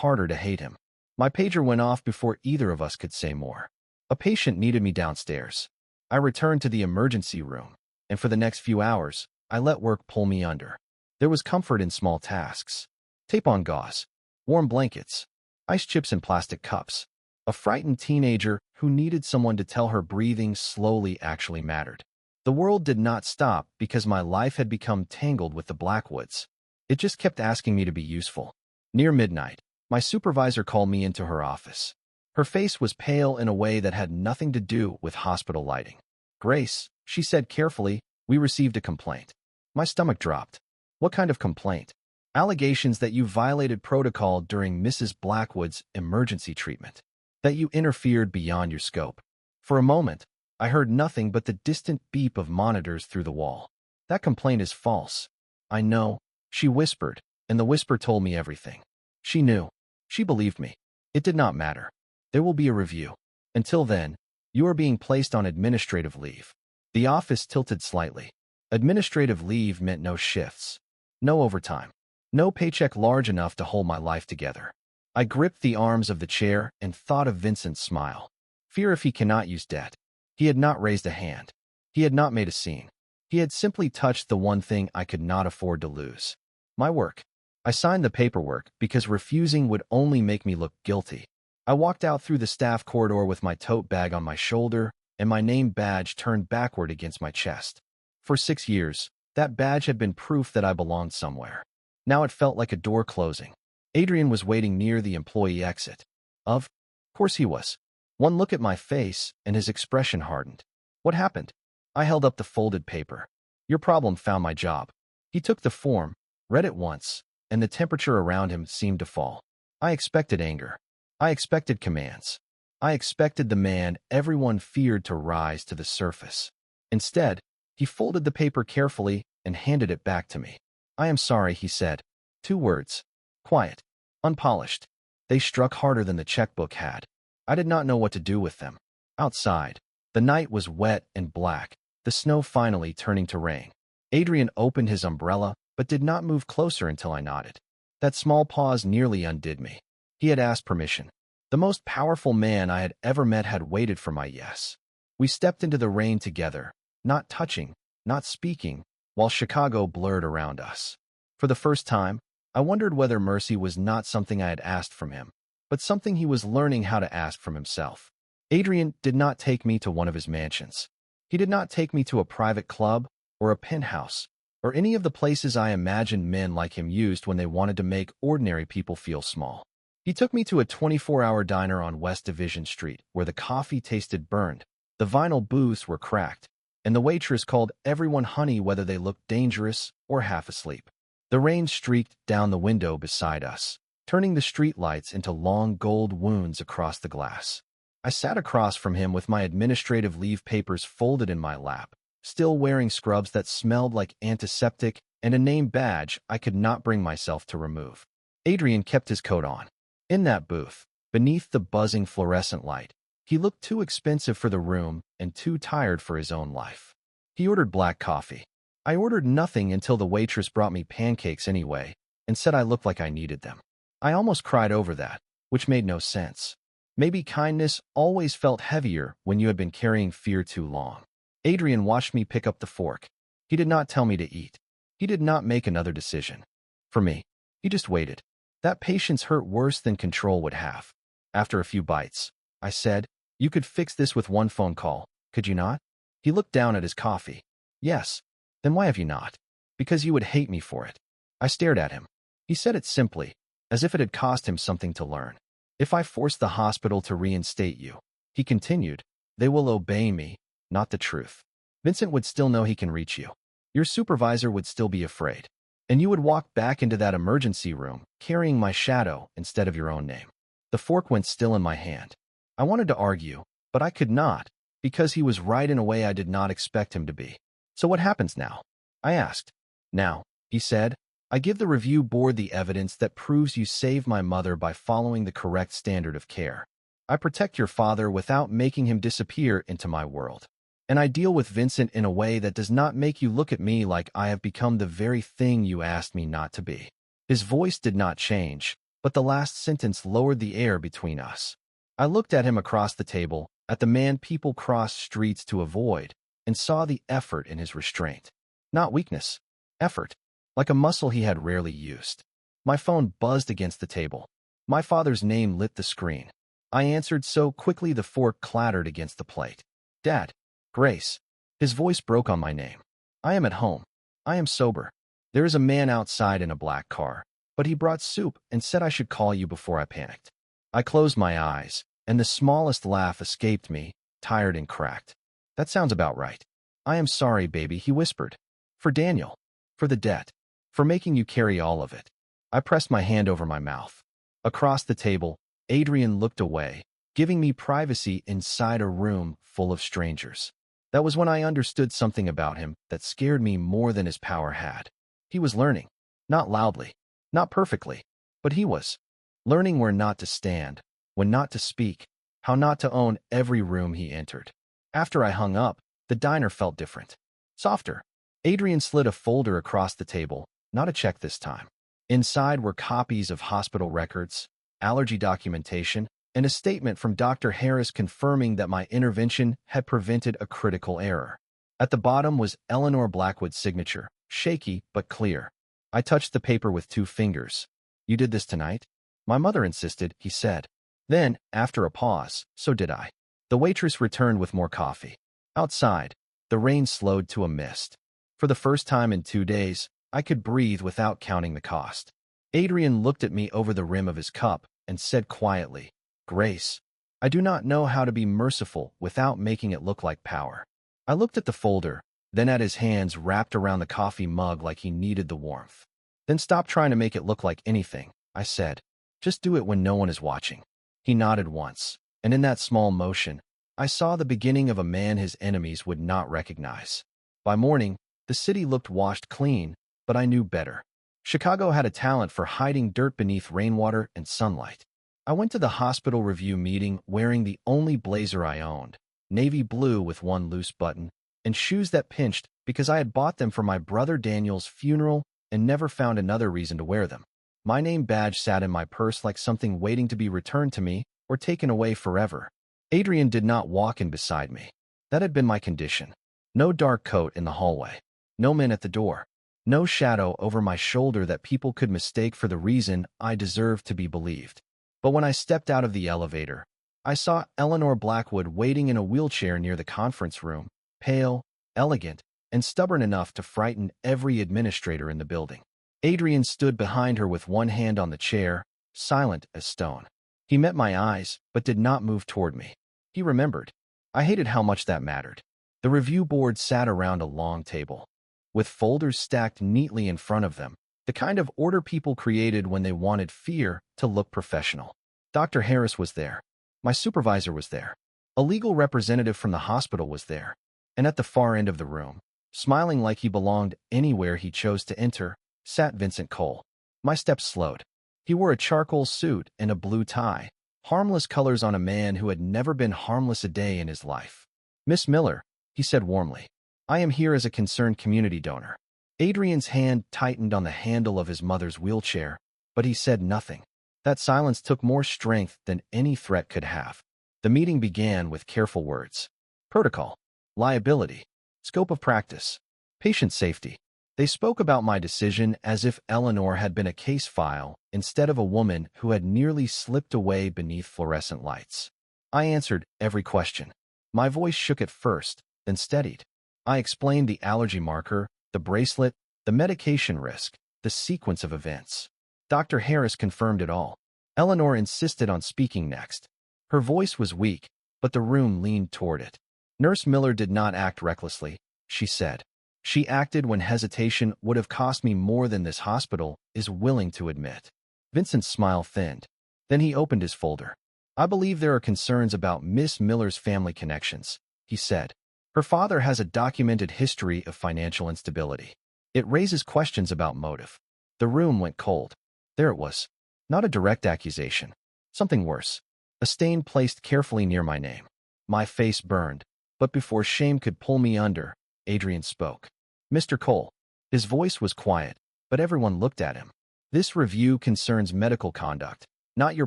harder to hate him. My pager went off before either of us could say more. A patient needed me downstairs. I returned to the emergency room, and for the next few hours, I let work pull me under. There was comfort in small tasks. Tape on gauze, warm blankets, ice chips in plastic cups. A frightened teenager who needed someone to tell her breathing slowly actually mattered. The world did not stop because my life had become tangled with the Blackwoods. It just kept asking me to be useful. Near midnight, my supervisor called me into her office. Her face was pale in a way that had nothing to do with hospital lighting. "Grace," she said carefully, "we received a complaint." My stomach dropped. "What kind of complaint?" "Allegations that you violated protocol during Mrs. Blackwood's emergency treatment. That you interfered beyond your scope." For a moment, I heard nothing but the distant beep of monitors through the wall. "That complaint is false." "I know," she whispered, and the whisper told me everything. She knew. She believed me. It did not matter. "There will be a review. Until then, you are being placed on administrative leave." The office tilted slightly. Administrative leave meant no shifts, no overtime, no paycheck large enough to hold my life together. I gripped the arms of the chair and thought of Vincent's smile. Fear if he cannot use debt. He had not raised a hand. He had not made a scene. He had simply touched the one thing I could not afford to lose. My work. I signed the paperwork because refusing would only make me look guilty. I walked out through the staff corridor with my tote bag on my shoulder and my name badge turned backward against my chest. For 6 years, that badge had been proof that I belonged somewhere. Now it felt like a door closing. Adrian was waiting near the employee exit. Of course he was. One look at my face, and his expression hardened. "What happened?" I held up the folded paper. "Your problem found my job." He took the form, read it once, and the temperature around him seemed to fall. I expected anger. I expected commands. I expected the man everyone feared to rise to the surface. Instead, he folded the paper carefully and handed it back to me. "I am sorry," he said. 2 words. Quiet. Unpolished. They struck harder than the checkbook had. I did not know what to do with them. Outside, the night was wet and black, the snow finally turning to rain. Adrian opened his umbrella, but did not move closer until I nodded. That small pause nearly undid me. He had asked permission. The most powerful man I had ever met had waited for my yes. We stepped into the rain together, not touching, not speaking, while Chicago blurred around us. For the first time, I wondered whether mercy was not something I had asked from him, but something he was learning how to ask from himself. Adrian did not take me to one of his mansions. He did not take me to a private club or a penthouse or any of the places I imagined men like him used when they wanted to make ordinary people feel small. He took me to a 24-hour diner on West Division Street where the coffee tasted burned, the vinyl booths were cracked, and the waitress called everyone honey whether they looked dangerous or half asleep. The rain streaked down the window beside us, turning the streetlights into long gold wounds across the glass. I sat across from him with my administrative leave papers folded in my lap, still wearing scrubs that smelled like antiseptic and a name badge I could not bring myself to remove. Adrian kept his coat on. In that booth, beneath the buzzing fluorescent light, he looked too expensive for the room and too tired for his own life. He ordered black coffee. I ordered nothing until the waitress brought me pancakes anyway and said I looked like I needed them. I almost cried over that, which made no sense. Maybe kindness always felt heavier when you had been carrying fear too long. Adrian watched me pick up the fork. He did not tell me to eat. He did not make another decision. For me, he just waited. That patience hurt worse than control would have. After a few bites, I said, "You could fix this with one phone call, could you not?" He looked down at his coffee. "Yes." "Then why have you not?" "Because you would hate me for it." I stared at him. He said it simply, as if it had cost him something to learn. "If I force the hospital to reinstate you," he continued, "they will obey me, not the truth. Vincent would still know he can reach you. Your supervisor would still be afraid. And you would walk back into that emergency room, carrying my shadow instead of your own name." The fork went still in my hand. I wanted to argue, but I could not, because he was right in a way I did not expect him to be. "So what happens now?" I asked. "Now," he said, "I give the review board the evidence that proves you saved my mother by following the correct standard of care. I protect your father without making him disappear into my world. And I deal with Vincent in a way that does not make you look at me like I have become the very thing you asked me not to be." His voice did not change, but the last sentence lowered the air between us. I looked at him across the table, at the man people cross streets to avoid, and saw the effort in his restraint. Not weakness, effort, like a muscle he had rarely used. My phone buzzed against the table. My father's name lit the screen. I answered so quickly the fork clattered against the plate. "Dad." "Grace." His voice broke on my name. "I am at home. I am sober. There is a man outside in a black car, but he brought soup and said I should call you before I panicked." I closed my eyes, and the smallest laugh escaped me, tired and cracked. "That sounds about right." "I am sorry, baby," he whispered. "For Daniel. For the debt. For making you carry all of it." I pressed my hand over my mouth. Across the table, Adrian looked away, giving me privacy inside a room full of strangers. That was when I understood something about him that scared me more than his power had. He was learning. Not loudly. Not perfectly. But he was. Learning where not to stand, when not to speak, how not to own every room he entered. After I hung up, the diner felt different. Softer. Adrian slid a folder across the table, not a check this time. Inside were copies of hospital records, allergy documentation, and a statement from Dr. Harris confirming that my intervention had prevented a critical error. At the bottom was Eleanor Blackwood's signature, shaky but clear. I touched the paper with 2 fingers. "You did this tonight?" "My mother insisted," he said. Then, after a pause, "So did I." The waitress returned with more coffee. Outside, the rain slowed to a mist. For the first time in 2 days, I could breathe without counting the cost. Adrian looked at me over the rim of his cup and said quietly, "Grace, I do not know how to be merciful without making it look like power." I looked at the folder, then at his hands wrapped around the coffee mug like he needed the warmth. "Then stop trying to make it look like anything," I said. "Just do it when no one is watching." He nodded once, and in that small motion, I saw the beginning of a man his enemies would not recognize. By morning, the city looked washed clean, but I knew better. Chicago had a talent for hiding dirt beneath rainwater and sunlight. I went to the hospital review meeting wearing the only blazer I owned, navy blue with one loose button, and shoes that pinched because I had bought them for my brother Daniel's funeral and never found another reason to wear them. My name badge sat in my purse like something waiting to be returned to me or taken away forever. Adrian did not walk in beside me. That had been my condition. No dark coat in the hallway. No men at the door. No shadow over my shoulder that people could mistake for the reason I deserved to be believed. But when I stepped out of the elevator, I saw Eleanor Blackwood waiting in a wheelchair near the conference room, pale, elegant, and stubborn enough to frighten every administrator in the building. Adrian stood behind her with one hand on the chair, silent as stone. He met my eyes, but did not move toward me. He remembered. I hated how much that mattered. The review board sat around a long table, with folders stacked neatly in front of them, the kind of order people created when they wanted fear to look professional. Dr. Harris was there. My supervisor was there. A legal representative from the hospital was there. And at the far end of the room, smiling like he belonged anywhere he chose to enter, sat Vincent Cole. My steps slowed. He wore a charcoal suit and a blue tie, harmless colors on a man who had never been harmless a day in his life. "Miss Miller," he said warmly, "I am here as a concerned community donor." Adrian's hand tightened on the handle of his mother's wheelchair, but he said nothing. That silence took more strength than any threat could have. The meeting began with careful words. Protocol, liability, scope of practice, patient safety. They spoke about my decision as if Eleanor had been a case file instead of a woman who had nearly slipped away beneath fluorescent lights. I answered every question. My voice shook at first, then steadied. I explained the allergy marker, the bracelet, the medication risk, the sequence of events. Dr. Harris confirmed it all. Eleanor insisted on speaking next. Her voice was weak, but the room leaned toward it. Nurse Miller did not act recklessly, she said. She acted when hesitation would have cost me more than this hospital is willing to admit. Vincent's smile thinned. Then he opened his folder. I believe there are concerns about Miss Miller's family connections, he said. Her father has a documented history of financial instability. It raises questions about motive. The room went cold. There it was. Not a direct accusation. Something worse. A stain placed carefully near my name. My face burned. But before shame could pull me under, Adrian spoke. Mr. Cole. His voice was quiet, but everyone looked at him. This review concerns medical conduct, not your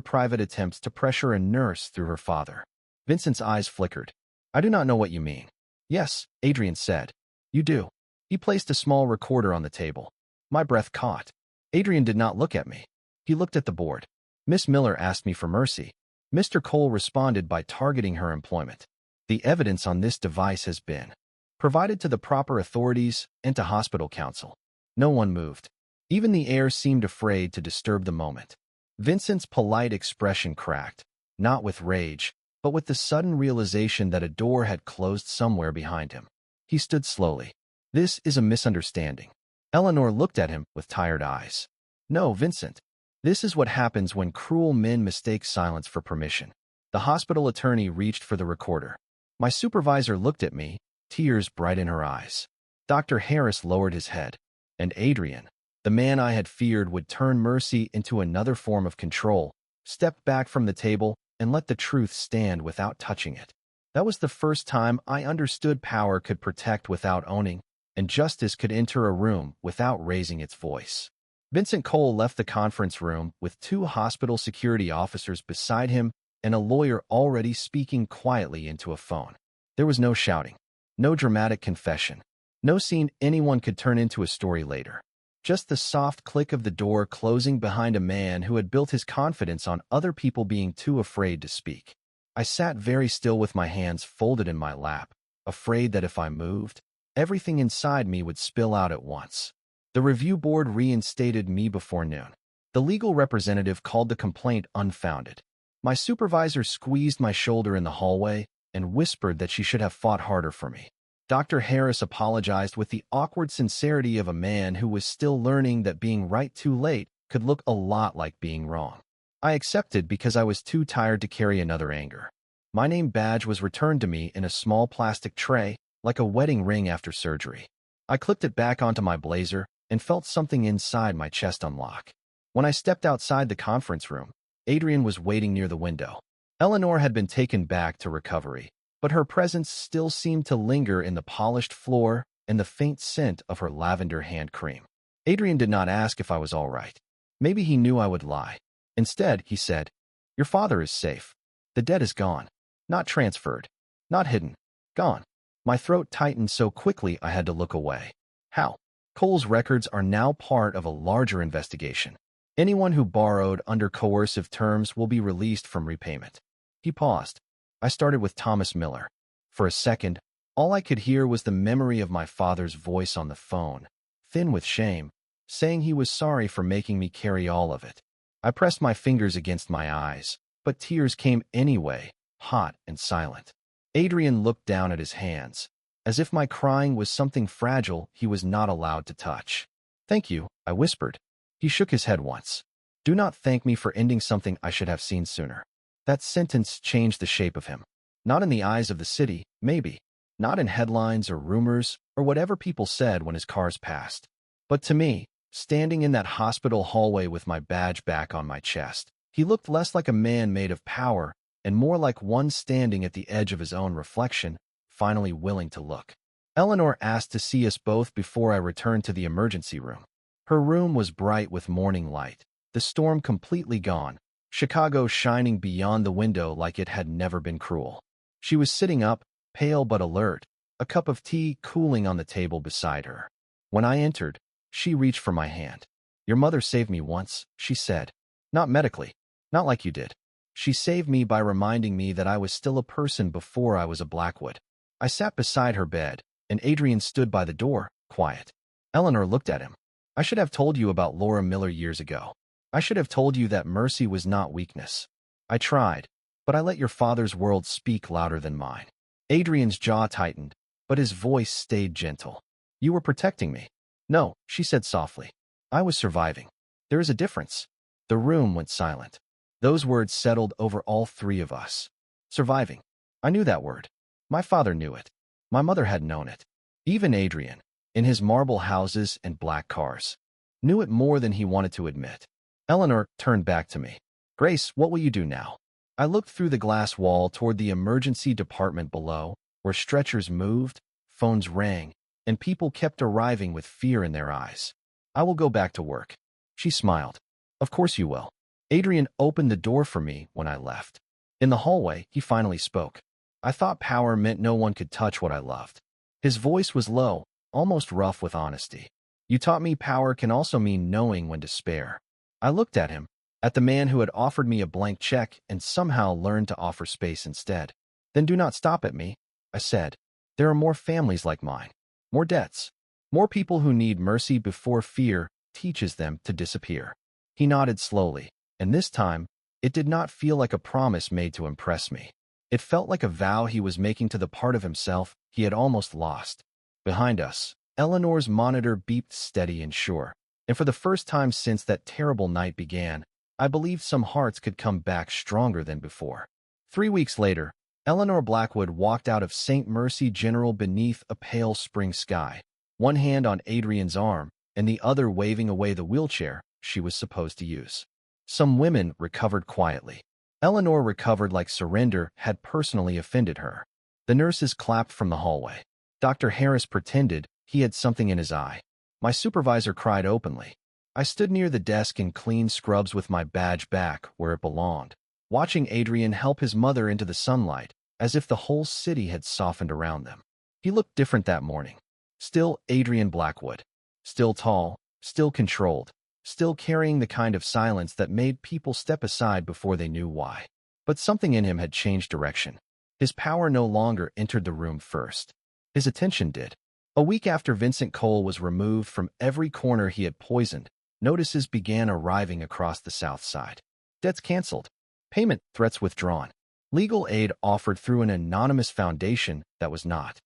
private attempts to pressure a nurse through her father. Vincent's eyes flickered. I do not know what you mean. Yes, Adrian said. You do. He placed a small recorder on the table. My breath caught. Adrian did not look at me. He looked at the board. Miss Miller asked me for mercy. Mr. Cole responded by targeting her employment. The evidence on this device has been provided to the proper authorities and to hospital counsel. No one moved. Even the air seemed afraid to disturb the moment. Vincent's polite expression cracked, not with rage, but with the sudden realization that a door had closed somewhere behind him. He stood slowly. This is a misunderstanding. Eleanor looked at him with tired eyes. No, Vincent. This is what happens when cruel men mistake silence for permission. The hospital attorney reached for the recorder. My supervisor looked at me, tears bright in her eyes. Dr. Harris lowered his head. And Adrian, the man I had feared would turn mercy into another form of control, stepped back from the table and let the truth stand without touching it. That was the first time I understood power could protect without owning, and justice could enter a room without raising its voice. Vincent Cole left the conference room with 2 hospital security officers beside him and a lawyer already speaking quietly into a phone. There was no shouting, no dramatic confession, no scene anyone could turn into a story later. Just the soft click of the door closing behind a man who had built his confidence on other people being too afraid to speak. I sat very still with my hands folded in my lap, afraid that if I moved, everything inside me would spill out at once. The review board reinstated me before noon. The legal representative called the complaint unfounded. My supervisor squeezed my shoulder in the hallway and whispered that she should have fought harder for me. Dr. Harris apologized with the awkward sincerity of a man who was still learning that being right too late could look a lot like being wrong. I accepted because I was too tired to carry another anger. My name badge was returned to me in a small plastic tray, like a wedding ring after surgery. I clipped it back onto my blazer and felt something inside my chest unlock. When I stepped outside the conference room, Adrian was waiting near the window. Eleanor had been taken back to recovery, but her presence still seemed to linger in the polished floor and the faint scent of her lavender hand cream. Adrian did not ask if I was all right. Maybe he knew I would lie. Instead, he said, "Your father is safe. The debt is gone. Not transferred. Not hidden. Gone." My throat tightened so quickly I had to look away. How? Cole's records are now part of a larger investigation. Anyone who borrowed under coercive terms will be released from repayment. He paused. I started with Thomas Miller. For a second, all I could hear was the memory of my father's voice on the phone, thin with shame, saying he was sorry for making me carry all of it. I pressed my fingers against my eyes, but tears came anyway, hot and silent. Adrian looked down at his hands, as if my crying was something fragile he was not allowed to touch. "Thank you," I whispered. He shook his head once. "Do not thank me for ending something I should have seen sooner." That sentence changed the shape of him. Not in the eyes of the city, maybe. Not in headlines or rumors or whatever people said when his cars passed. But to me, standing in that hospital hallway with my badge back on my chest, he looked less like a man made of power and more like one standing at the edge of his own reflection, finally willing to look. Eleanor asked to see us both before I returned to the emergency room. Her room was bright with morning light, the storm completely gone, Chicago shining beyond the window like it had never been cruel. She was sitting up, pale but alert, a cup of tea cooling on the table beside her. When I entered, she reached for my hand. "Your mother saved me once," she said. "Not medically, not like you did. She saved me by reminding me that I was still a person before I was a Blackwood." I sat beside her bed, and Adrian stood by the door, quiet. Eleanor looked at him. "I should have told you about Laura Miller years ago. I should have told you that mercy was not weakness. I tried, but I let your father's world speak louder than mine." Adrian's jaw tightened, but his voice stayed gentle. "You were protecting me." "No," she said softly. "I was surviving. There is a difference." The room went silent. Those words settled over all three of us. Surviving. I knew that word. My father knew it. My mother had known it. Even Adrian, in his marble houses and black cars, knew it more than he wanted to admit. Eleanor turned back to me. "Grace, what will you do now?" I looked through the glass wall toward the emergency department below, where stretchers moved, phones rang, and people kept arriving with fear in their eyes. "I will go back to work." She smiled. "Of course you will." Adrian opened the door for me when I left. In the hallway, he finally spoke. I thought power meant no one could touch what I loved. His voice was low, almost rough with honesty. "You taught me power can also mean knowing when to spare." I looked at him, at the man who had offered me a blank check and somehow learned to offer space instead. "Then do not stop at me," I said. "There are more families like mine, more debts, more people who need mercy before fear teaches them to disappear." He nodded slowly, and this time, it did not feel like a promise made to impress me. It felt like a vow he was making to the part of himself he had almost lost. Behind us, Eleanor's monitor beeped steady and sure, and for the first time since that terrible night began, I believed some hearts could come back stronger than before. 3 weeks later, Eleanor Blackwood walked out of St. Mercy General beneath a pale spring sky, one hand on Adrian's arm and the other waving away the wheelchair she was supposed to use. Some women recovered quietly. Eleanor recovered like surrender had personally offended her. The nurses clapped from the hallway. Dr. Harris pretended he had something in his eye. My supervisor cried openly. I stood near the desk in clean scrubs with my badge back where it belonged, watching Adrian help his mother into the sunlight, as if the whole city had softened around them. He looked different that morning. Still Adrian Blackwood. Still tall, still controlled, still carrying the kind of silence that made people step aside before they knew why. But something in him had changed direction. His power no longer entered the room first. His attention did. A week after Vincent Cole was removed from every corner he had poisoned, notices began arriving across the South Side. Debts canceled. Payment threats withdrawn. Legal aid offered through an anonymous foundation that was not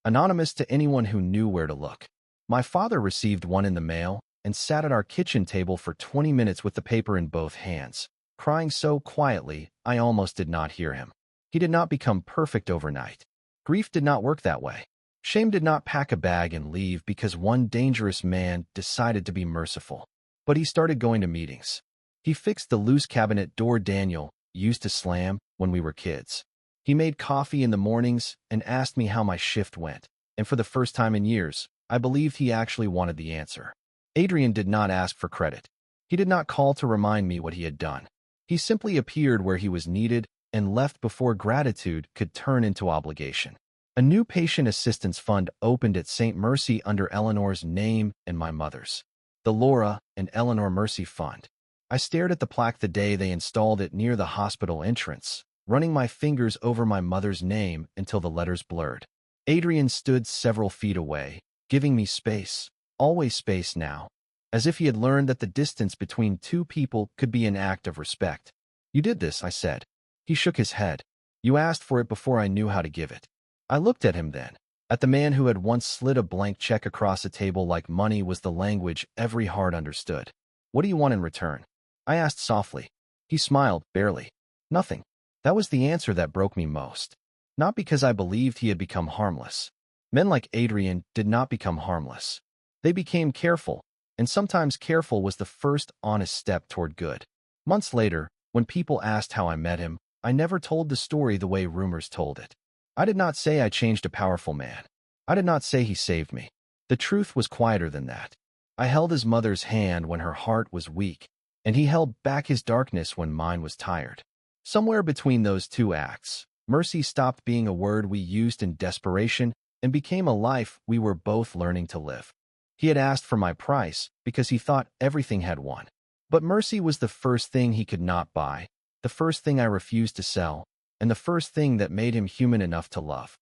anonymous to anyone who knew where to look. My father received one in the mail and sat at our kitchen table for 20 minutes with the paper in both hands, crying so quietly I almost did not hear him. He did not become perfect overnight. Grief did not work that way. Shame did not pack a bag and leave because one dangerous man decided to be merciful. But he started going to meetings. He fixed the loose cabinet door Daniel used to slam when we were kids. He made coffee in the mornings and asked me how my shift went, and for the first time in years, I believed he actually wanted the answer. Adrian did not ask for credit. He did not call to remind me what he had done. He simply appeared where he was needed and left before gratitude could turn into obligation. A new patient assistance fund opened at St. Mercy under Eleanor's name and my mother's. The Laura and Eleanor Mercy Fund. I stared at the plaque the day they installed it near the hospital entrance, running my fingers over my mother's name until the letters blurred. Adrian stood several feet away, giving me space, always space now, as if he had learned that the distance between two people could be an act of respect. "You did this," I said. He shook his head. "You asked for it before I knew how to give it." I looked at him then, at the man who had once slid a blank check across a table like money was the language every heart understood. "What do you want in return?" I asked softly. He smiled, barely. "Nothing." That was the answer that broke me most. Not because I believed he had become harmless. Men like Adrian did not become harmless. They became careful, and sometimes careful was the first honest step toward good. Months later, when people asked how I met him, I never told the story the way rumors told it. I did not say I changed a powerful man. I did not say he saved me. The truth was quieter than that. I held his mother's hand when her heart was weak, and he held back his darkness when mine was tired. Somewhere between those two acts, mercy stopped being a word we used in desperation and became a life we were both learning to live. He had asked for my price because he thought everything had won. But mercy was the first thing he could not buy, the first thing I refused to sell, and the first thing that made him human enough to love.